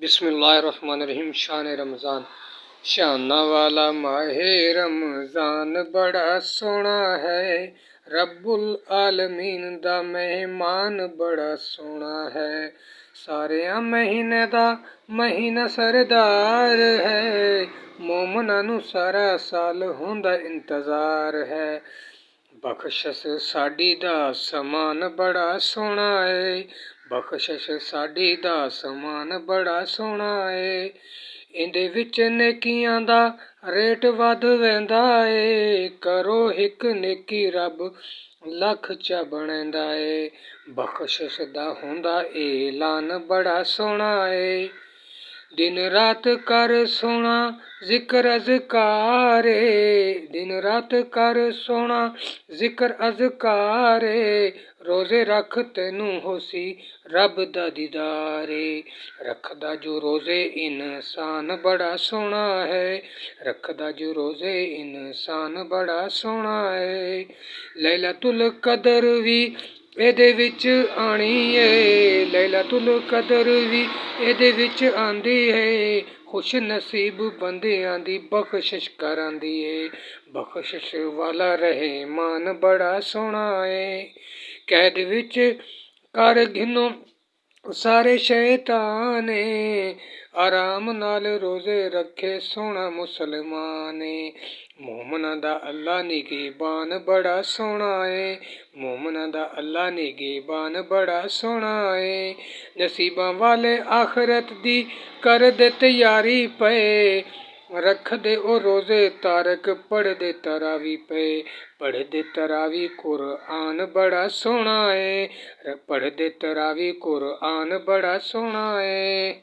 बिस्मिल्लाहिर्रहमानिर्रहीम। शान रमज़ान। शाना वाला माहे रमज़ान बड़ा सोना है, रब्बुल आलमीन दा मेहमान बड़ा सोना है। सारिया महीने दा महीना सरदार है, मोमना नू सारा साल होंदा इंतजार है। बख्शिश साडी दा समान बड़ा सोना है, बख्शिश साडी दा समान बड़ा सोना है। इंदे विच नेकियां दा रेट वध वेंदा है, करो हिक नेकी रब लख च बणेंदा है। बख्शिश दा हुंदा ऐलान बड़ा सोना है, दिन रात कर सोना जिक्र अज़कारे, दिन रात कर सोना जिक्र अज़कारे। रोज़े रख तेनू होसी रब दा दीदारे, रखदा जो रोज़े इंसान बड़ा सोना है, रखदा जो रोज़े इंसान बड़ा सोना है। लैलतुल कदर वी एदे विच आनी है, लैलतुल कदर वी एदे विच आंदी है। खुश नसीब बंदियां दी बख्शिश करांदी है, बख्शिश वाला रहमान बड़ा सोना है। कैद विच कर घिनो सारे शैताने, आराम नाल रोज़े रखे सोना मुसलमान। मोमना दा अल्लाह निगहबान बड़ा सोना है, मोमना दा अल्लाह निगहबान बड़ा सोना है। नसीबां वाले आखरत दी कर दे तैयारी पे, रख दे ओ रोज़े तारक पढ़ दे तरावी पे। पढ़ दे तरावी कुरआन बड़ा सोना है, पढ़ दे तरावी कुरआन बड़ा सोना है।